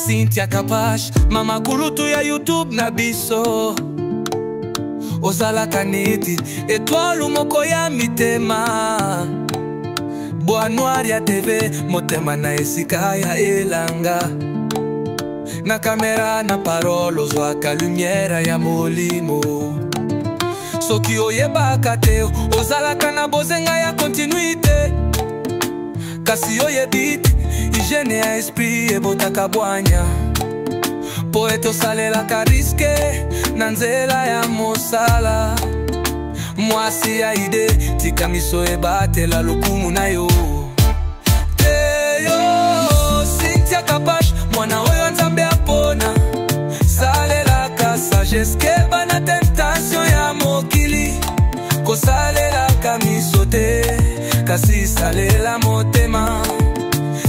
Cynthia Kapash, mama kulutu ya YouTube na biso. Ozala kaneti, étoile moko ya mitema. Bois noir ya TV, motema na esika ya elanga. Na kamera na parole, ozwaka lumière ya molimo. Soki oyebaka te, ozalaka na bozenga ya continuité. Kasi oyebite, hygiène ya esprit ebotaka bwanya. Poeto salelaka riske, na nzela ya mosala. Mwasi ya ide, tika miso ebatela lokumu na yo. Teyo, Cynthia Kapash, mwana oyo nzambe apona. Salelaka sagesse keba na tentation ya mokili. Kosalelaka miso te, kasi salela motema.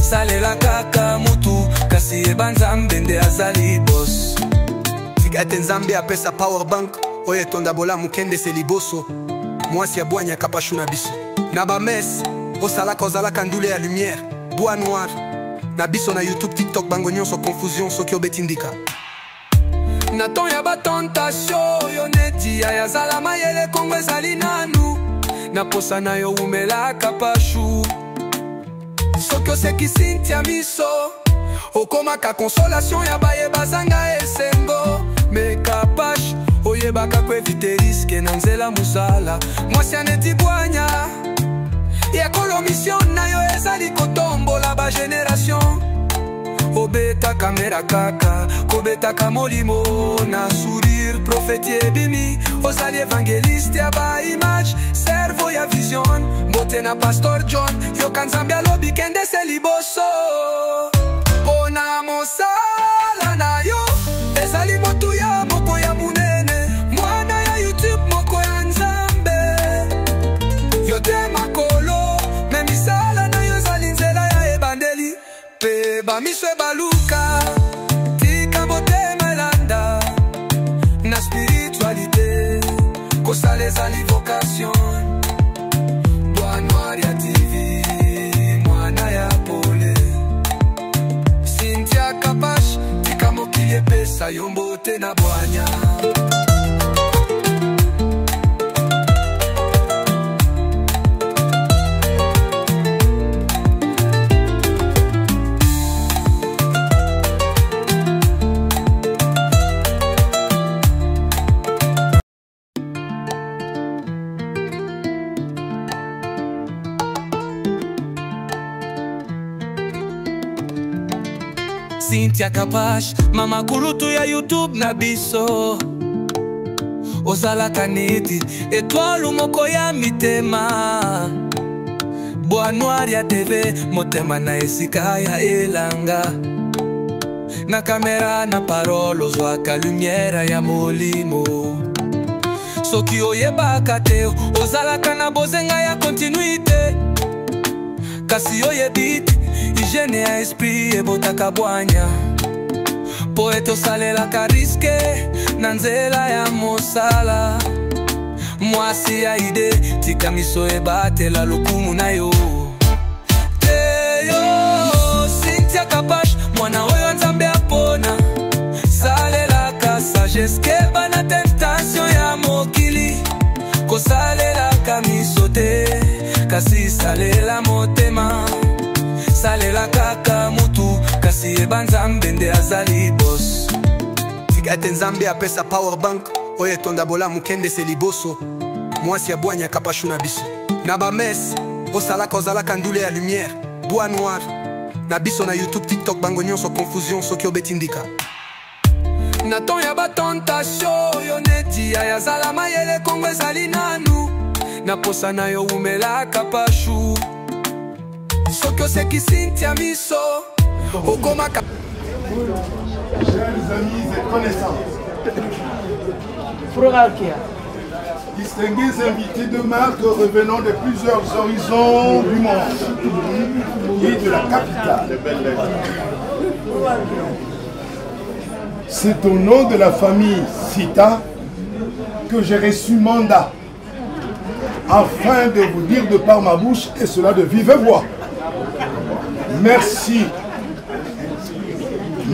Salela kaka mutu, kasi eba nzambe nde azali boss. Tika ete nzambe apesa power bank, oye tonda bola mukende se liboso. Mwasi ya bwanya Kapashu na biso. Na ba mes, osalaka ozalaka ndule ya lumière, bois noir. Na biso na YouTube, TikTok, bango nyonso confusion soki obetindika. Na ton ya ba tentation, yo neti ya yazala mayele kongo ezali nanu. Na posa na yo umela Kapashu. Soki oseki Cynthia miso, okomaka consolation ya baye bazanga esengo. Me Kapash, oyebaka kwevite riske na nzela musala. Mwasi aneti bwanya, yekolo mission na yo ezali kotombola ba generation. Obeta kamera kaka, kobetaka molimo na sourire profeti ebimi. Ozali evangeliste ya ba image, servo ya vision. Mbote na Pastor John, yoka nzambe alobi kende se liboso. Pona mosala na yo, ezali motu ya moko ya munene. Mwana ya YouTube moko ya nzambe. Yote makolo, me misala na yo ezali nzela ya ebandeli. Pe ba miswe baluka, tika motema elanda. Na spiritualité, kosala ezali vocation. Bois noir ya TV, mwana ya pole. Cynthia Kapash, tika mokili epesa yo mbote na bwanya. Cynthia Kapash, mama kulutu ya YouTube na biso. Ozala kaneti, étoile moko ya mitema. Bois noir ya TV, motema na esika ya elanga. Na kamera na parole, ozwaka lumière ya molimo. Soki oyebaka te, ozalaka na bozenga ya continuité. Kasi oyebite, hygiène ya esprit ebotaka bwanya. Poeto salelaka riske, na nzela ya mosala. Mwasi ya ide, tika miso ebatela lokumu na yo. Teyo, Cynthia Kapash, mwana oyo nzambe apona. Salelaka sagesse keba na tentation ya mokili. Kosalelaka miso te, kasi salela motema. Salela kaka mutu, kasi eba nzambe nde azali boss. Tika ete nzambe apesa power bank, oye tonda bola mukende se liboso. Mwasi ya bwanya Kapashu na biso. Na ba mes, osalaka ozalaka ndule ya lumière, bois noir. Na biso na YouTube, TikTok, bango nyonso confusion soki obetindika. Na ton ya ba tentation, yo neti ya yazala mayele kongo ezali nanu. Na posa na yo umela Kapashu. Soki oseki Cynthia miso, okomaka. Chers amis et connaissances, distingués invités de marque revenant de plusieurs horizons du monde et de la capitale. C'est au nom de la famille Sita que j'ai reçu mandat afin de vous dire de par ma bouche, et cela de vive voix. Merci.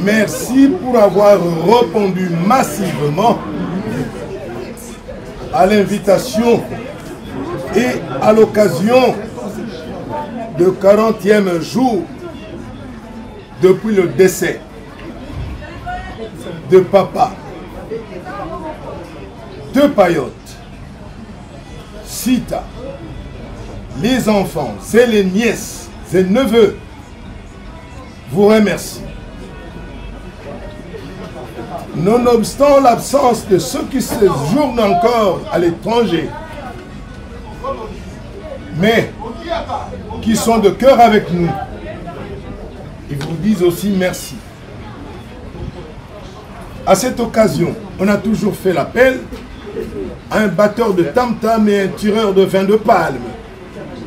Merci pour avoir répondu massivement à l'invitation et à l'occasion du 40e jour depuis le décès de papa de Payotte, Sita, les enfants et les nièces et neveux vous remercient. Nonobstant l'absence de ceux qui séjournent encore à l'étranger, mais qui sont de cœur avec nous, ils vous disent aussi merci. À cette occasion, on a toujours fait l'appel à un batteur de tam-tam et un tireur de vin de palme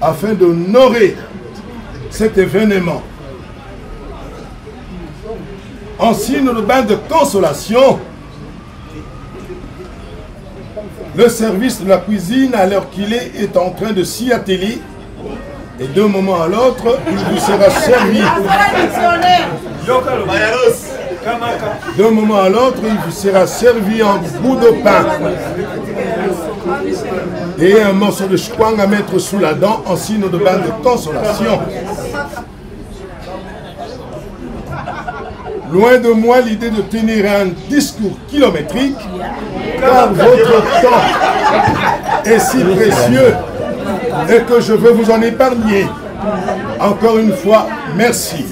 afin d'honorer cet événement. En signe de bain de consolation, le service de la cuisine, à l'heure qu'il est en train de s'y atteler, et d'un moment à l'autre, il vous sera servi. D'un moment à l'autre, il vous sera servi en bout de pain et un morceau de chouang à mettre sous la dent en signe de bain de consolation. Loin de moi l'idée de tenir un discours kilométrique, car votre temps est si précieux et que je veux vous en épargner. Encore une fois, merci.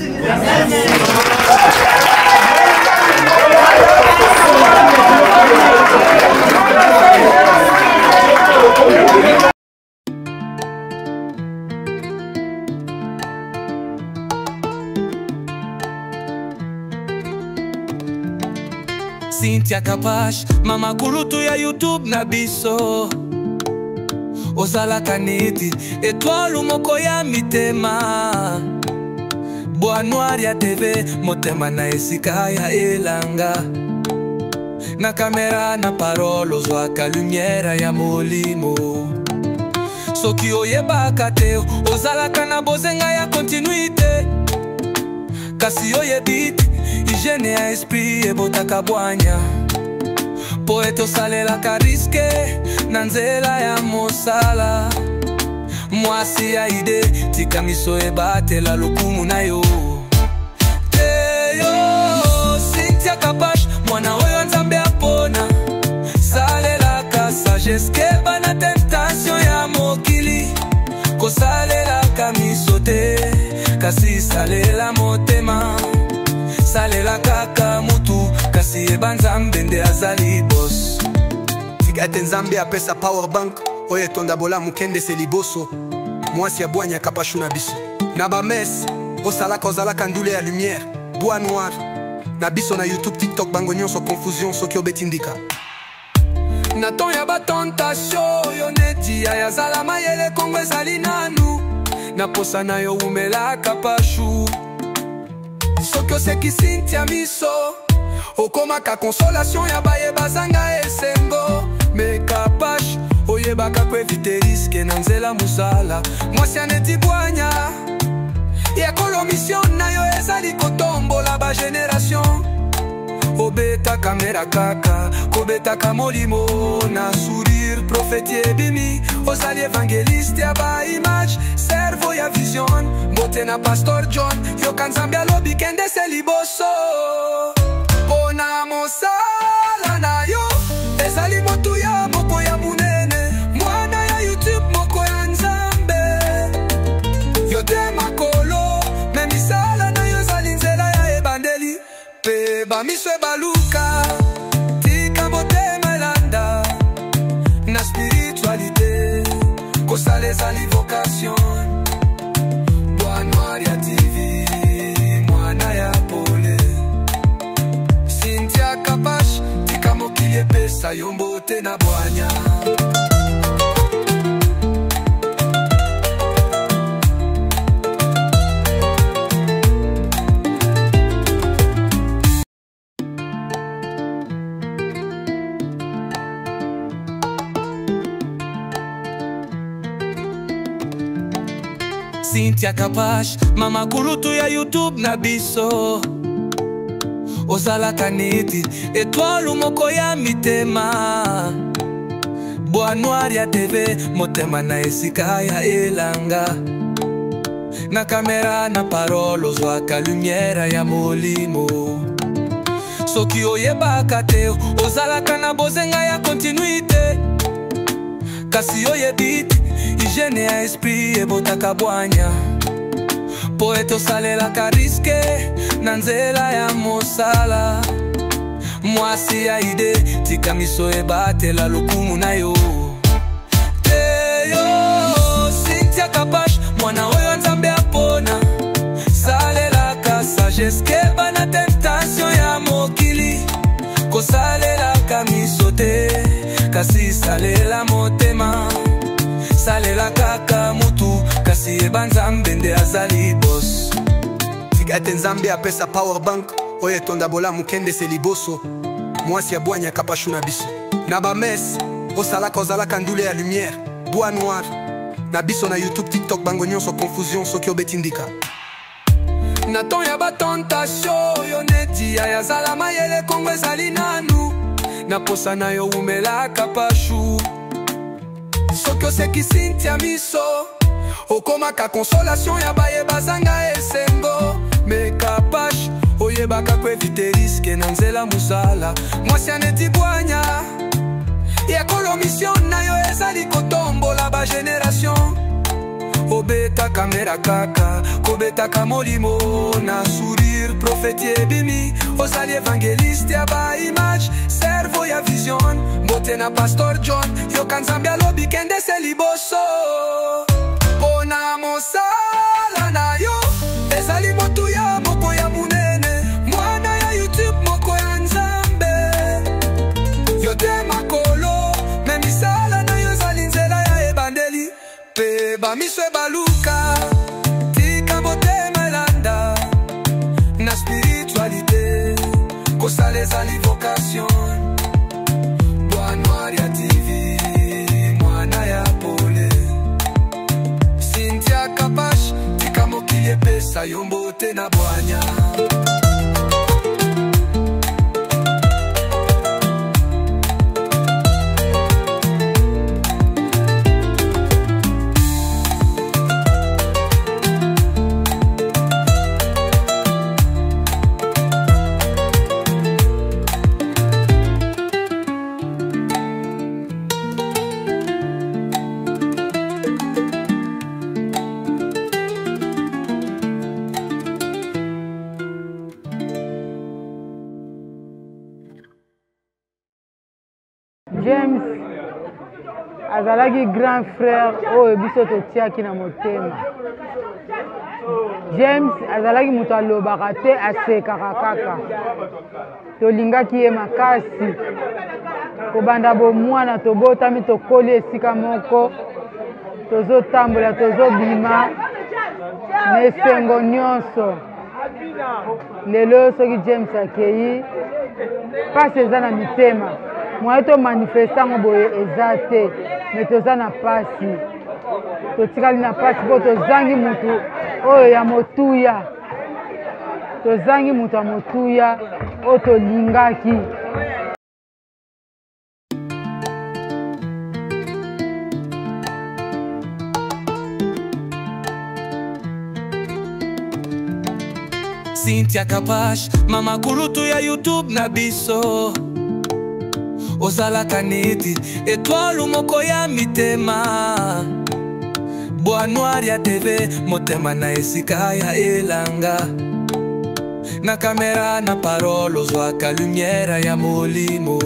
Cynthia Kapash, mama kulutu ya YouTube na biso Ozala kaniti, etwalu moko ya mitema Bois noir ya TV, motema na esika ya elanga Na kamera na parole, ozwaka lumière ya molimo Soki oyebaka te, ozalaka na bozenga ya continuité Kasi oyebite, hygiène ya esprit ebotaka bwanya Poete osalelaka riske, na nzela ya mosala Mwasi ya ide, tika miso ebatela lokumu na yo Teyo, Cynthia Kapash, mwana oyo nzambe apona Salelaka sagesse, keba na tentation ya mokili Kosalelaka miso te, kasi salela motema Salela kaka mutu, kasi eba nzambe nde azali boss Tigate nzambe apesa power bank oye tonda bola mukende seliboso Mwasi ya bwanya kapashu na biso Na bames, osalaka ozalaka ndule ya lumière Bois noir Na biso na YouTube, TikTok, bango nyonso confusion soki obetindika Na ton ya batentation, yo neti ya yazala mayele kongo ezali nanu Na posa na yo umela kapashu Soki oseki Cynthia miso Okomaka consolation ya baye bazanga esengo Me Kapash oyebaka kwevite riske na nzela musala Mwasi aneti bwanya Ya kolo mission na yo ezali kotombola ba generation Obeta kamera kaka, kobetaka molimo Na sourire profeti ebimi Ozali evangeliste ya ba image Servo ya vision, mbote na Pastor John Yoka nzambe alobi kende seliboso Pona mosala na yo Ezali motu ya moko ya munene Mwana ya YouTube moko ya nzambe Yote makolo Me misala na yo zali nzela ya ebandeli Pe bamiso ebaluka Tika motema elanda Na spiritualité Kosala ezali vocation Bois noir ya TV Mwana ya pole Cynthia Kapash Tika mokili epesa yombote na bwanya Cynthia Kapash, mama kulutu ya YouTube na biso ozalaka neti étoile moko ya mitema. Bois noir ya TV, motema na esika ya elanga. Na kamera na parole ozwaka lumière ya molimo. Soki oyebaka te, ozalaka na bozenga ya continuité. Kasi oyebi te, hygiène ya esprit ebotaka bwanya. Poete osalelaka riske na nzela ya mosala. Mwasi ya ide, tika miso ebatela lokumu na yo. Teyo, Cynthia Kapash, mwana oyo nzambe apona. Salelaka sagesse keba na tentation ya mokili. Kosalelaka miso te, kasi salela motema. Salela kaka mutu, kasi eba nzambe nde azali boss. Tika ete nzambe apesa power bank, oyo etonda bolamu kende se liboso. Mwasi ya bwanya kapashu na biso. Na bames, osalaka ozalaka ndule ya lumière, bois noir. Na biso na YouTube, TikTok, bango nyonso confusion soki obetindika. Na ton ya batentation, yo neti ya yazala mayele kongo ezali nanu. Na posa na yo umelaka pashu. Soki oseki Cynthia miso, okomaka consolation ya baye bazanga esengo. Me Kapash, oyebaka kuevite riske na nzela musala. Mwasi aneti bwanya, yekolo mission na yo ezali kotombola ba generation. Obeta kamera kaka, kobetaka molimo na sourire profeti ebimi. Ozali evangeliste ya ba image, servo ya vision. Mbote na Pastor John, yo kanzambi alobi kende se liboso. Pona mosala na yo, ezali motu ya moko ya munene. Mwana ya YouTube moko ya nzambe. Yo te makolo, me misala na yo ezali nzela ya ebandeli. Pe ba miso ebaluka, tika motema elanda. Na spiritualité, kosala ezali vocation. Bois noir ya TV, mwana ya pole. Cynthia Kapash, tika mokili epesa yo mbote na bwanya. James azalaki grand frère oyo biso totiaki na motema. James azalaki moto alobaka te, asekaka kaka. Tolingaki ye makasi. Kobanda bomwana tobotami tokoli esika moko. Tozotambola, tozobima. Mesengo nyonso. Lelo soki James akei, pasi eza na mitema. Mwa to manifestango boye eza te, me toza na pasi. Totikali na pasi po tozangi mutu oyo ya motuya. Tozangi mutu ya motuya oyo tolingaki. Cynthia Kapash, mama kulutu ya YouTube na biso. Ozalaka neti étoile moko ya mitema. Bois noir ya TV, motema na esika ya elanga. Na kamera na parole ozwaka lumière ya molimo.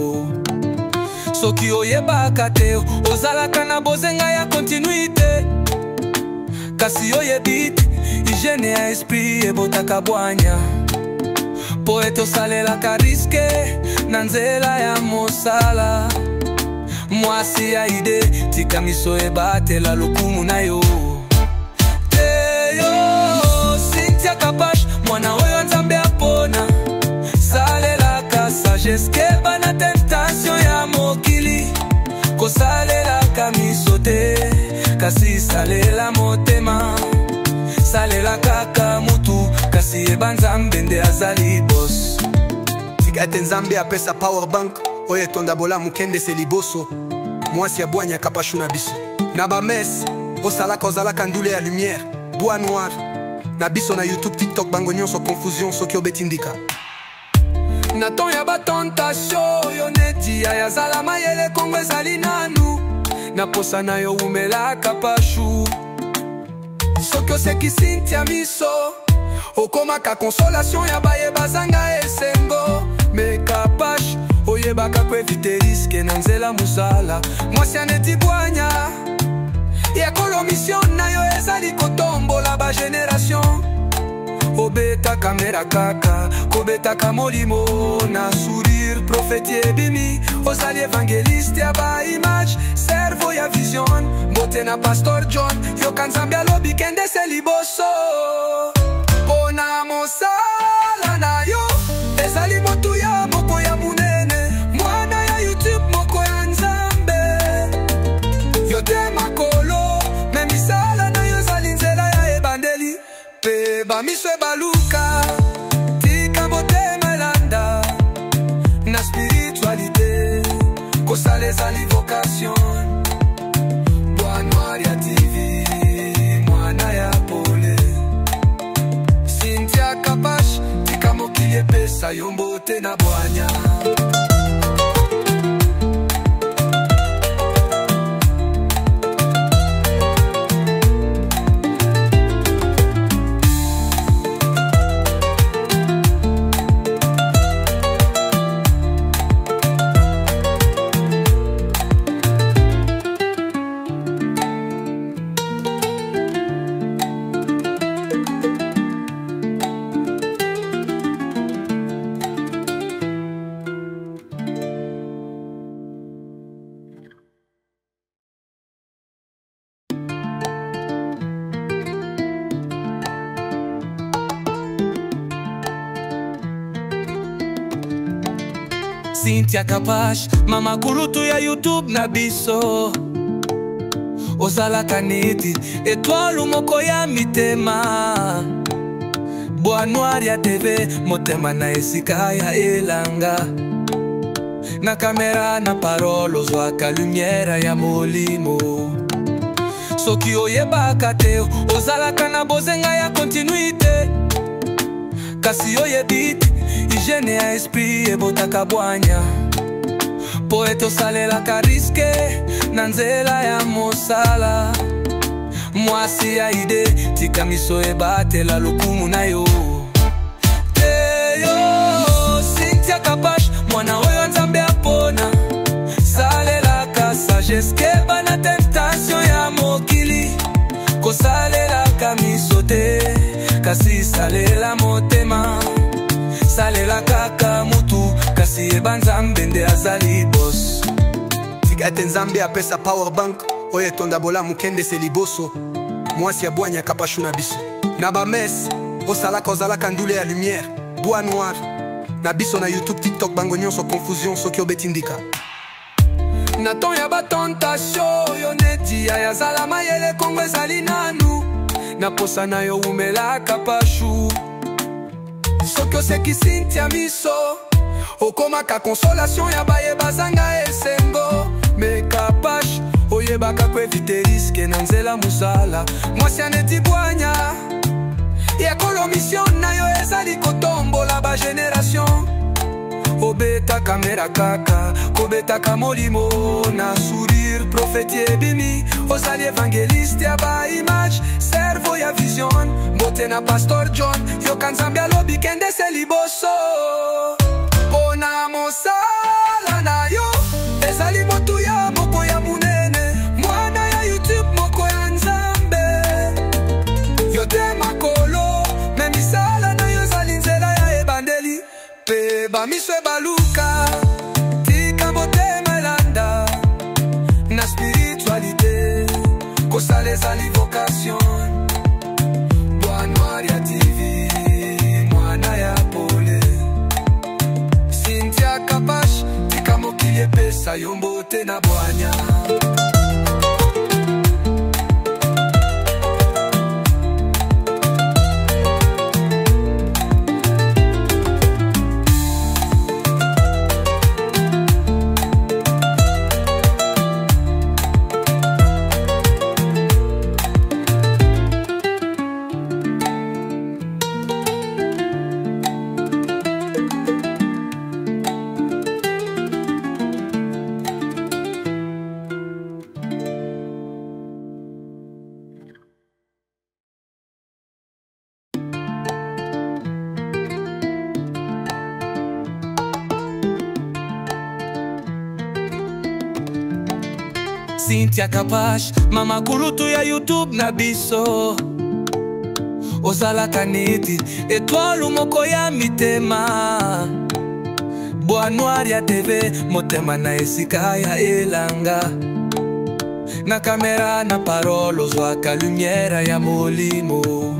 Soki oyebaka te, ozalaka na bozenga ya continuité. Kasi oyebi te, hygiène ya esprit ebotaka bwanya. Poete osalelaka riske na nzela ya mosala. Mwasi ya ide, tika miso ebatela lokumu na yo. Teyo, Cynthia Kapash, mwana oyo nzambe apona. Salelaka sagesse keba na tentation ya mokili. Kosalelaka miso te, kasi salela motema. Salela kaka mutu, kasi eba nzambe nde azali boss. tika ete nzambe apesa power bank oyo etonda bolamu kende se liboso mwasi ya bwanya kapashu na biso na bamese osalaka ozalaka ndule ya lumière bois noir na biso na YouTube TikTok bango nyonso confusion soki obetindika na ton ya batentation yo neti ya yazala mayele kongo ezali nanu na posa na yo umelaka pashu soki osekisi ntia miso okomaka consolation ya baye bazanga esengo meka pashu oyebaka kuevite riske na nzela musala mwasi aneti bwanya yakolo mission na yo ezali kotombola ba generation obeta kamera kaka kobetaka molimo na sourire profeti ebimi ozali evangeliste ya ba image servo ya vision mbote na pastor John yoka nzambe alobi kende se liboso pona mosala na yo ezali motu ya moko ya munene mwana ya YouTube moko ya nzambe yo te makolo me misala na yo ezali nzela ya ebandeli pe bamiso ebaluka tika motema elanda na spiritualité kosala ezali vocation Bois Noir ya TV mwana ya pole Cynthia Kapash tika mokili epesa yo mbote na bwanya Cynthia Kapash mama kulutu ya YouTube na biso ozalaka neti étoile moko ya mitema Bois Noir ya TV motema na esika ya elanga na kamera na parole ozwaka lumière ya molimo soki oyebaka te ozalaka na bozenga ya continuité kasi oyebite hygiene ya esprit ebotaka bwanya po etosalelaka riske na nzela ya mosala mwasi ya ide tika miso ebatela lokumu na yo te yo Cynthia Kapash mwana oyo nzambe apona salelaka sagesse keba na tentation ya mokili kosalelaka miso te kasi salela motema salela kaka mutu kasi eba nzambe nde azali boss tika ete nzambe apesa power bank oyo etonda bolamu kende se liboso mwasi ya bwanya kapashu na biso na bamese osalaka ozalaka ndule ya lumière bois noir na biso na YouTube TikTok bango nyonso confusion soki obetindika na ton ya batentation yo neti ya yazala mayele kongo ezali nanu na posa na yo umelaka pashu soki osekisi ntia miso okomaka consolation ya baye bazanga esengo meka pashu oyebaka kuevite riske na nzela musala mwasi aneti bwanya yakolo mission na yo ezali kotombola ba generation obeta kamera kaka kobetaka molimo na sourire profeti ebimi ozali evangeliste ya ba image servo ya vision mbote na pastor John yoka nzambe alobi kende se liboso pona mosala na yo ezali motu ya moko ya munene mwana ya YouTube moko ya nzambe yo te makolo me misala na yo ezali nzela ya ebandeli pe bamiso ebaluka tika motema elanda na spiritualité kosala ezali vocation Bois Noir ya TV mwana ya pole Cynthia Kapash tika mokili epesa yo mbote na bwanya Cynthia Kapash, mama kulutu ya YouTube na biso. Ozalaka neti étoile moko ya mitema. Bois noir ya TV, motema na esika ya elanga. Na kamera na parole ozwaka lumière ya molimo.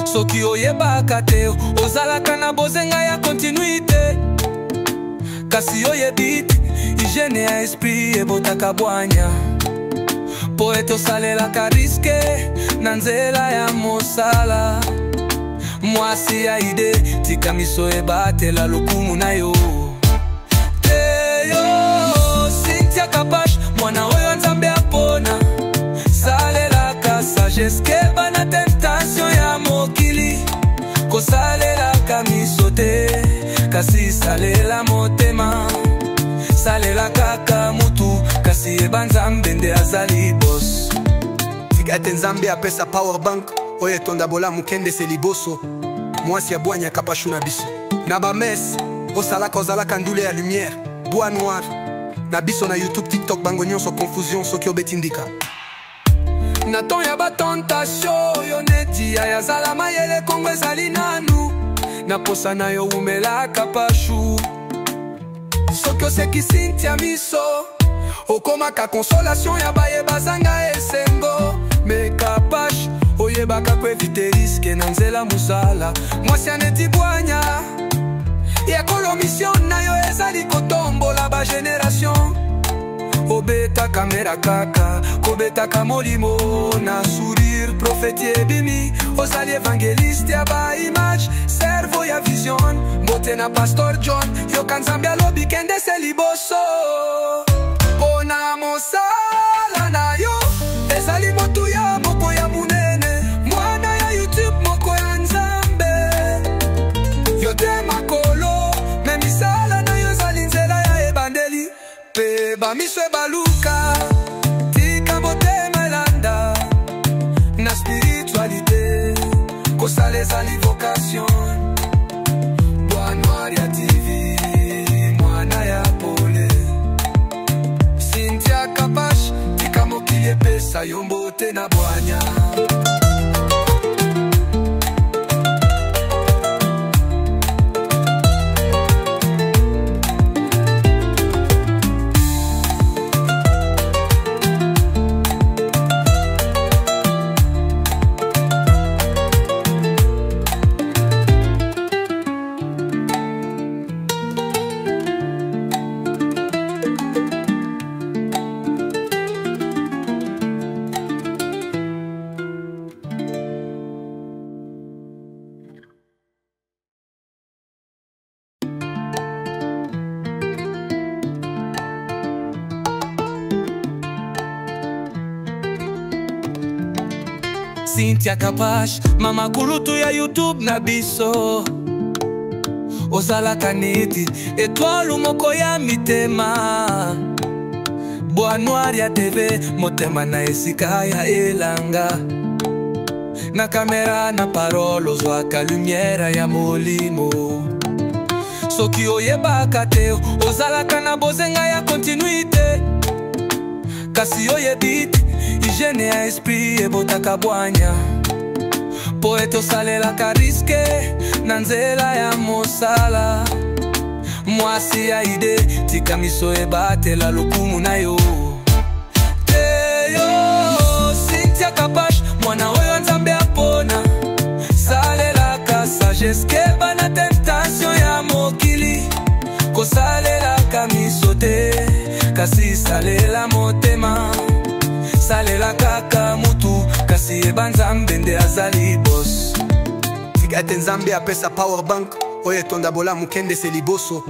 Soki oyebaka te, ozalaka na bozenga ya continuité. Kasi oyebite, hygiène ya esprit ebotaka bwanya. Poete osalelaka riske, na nzela ya mosala. Mwasi ya ide, tika miso ebatela lokumu na yo. Teyo, Cynthia Kapash, mwana oyo nzambe apona. Salelaka sagesse, keba na tentation ya mokili. Kosalelaka miso te, kasi salela motema. Salela kaka mutu, kasi eba nzambe nde azali boss. Ate nzambe apesa power bank, oye tonda bola mukende se liboso. Mwasi ya bwanya kapashu na biso. Na ba mes, osalaka ozalaka ndule ya lumière, bois noir. Na biso na YouTube, TikTok, bango nyonso confusion soki obetindika. Na ton ya ba tentation, yo neti ya zala mayele kongo ezali nanu. Na posa na yo umela kapashu. Soki oseki Cynthia miso, okomaka consolation ya baye bazanga esengo. Me Kapash, oyebaka kwevite riske na nzela musala. Mwasi aneti bwanya, yakolo mission na yo ezali kotombola ba generation. Obeta kamera kaka, kobetaka molimo na sourire profeti ebimi. Ozali evangeliste ya ba image, servo ya vision. Mbote na Pastor John, yo kanzambi alobi kende se liboso. Pona mosala na yo, ezali motu ya moko ya munene. Mwana ya YouTube moko ya nzambe. Yo te makolo, me misala na yo ezali nzela ya ebandeli. Pe ba miso ebaluka, tika motema elanda. Na spiritualité, kosala ezali vocation. Bois noir ya TV, mwana ya pole. Cynthia Kapash, tika mokili epesa yo mbote na bwanya. Cynthia Kapash, mama kulutu ya YouTube na biso. Ozalaka neti étoile moko ya mitema. Bois noir ya TV, motema na esika ya elanga. Na kamera na parole ozwaka lumière ya molimo. Soki oyebaka te, ozalaka na bozenga ya continuité. Kasi oyebite, hygiène ya esprit ebotaka bwanya. Poete osalelaka riske, na nzela ya mosala. Mwasi ya ide, tika miso ebatela lokumu na yo. Teyo, Cynthia Kapash, mwana oyo nzambe apona. Salelaka sagesse, keba na tentation ya mokili. Kosalelaka miso te, kasi salela motema. Salela kaka mutu, kasi eba nzambe nde azali boss. Ate nzambe apesa power bank, oye tonda bola mukende se liboso.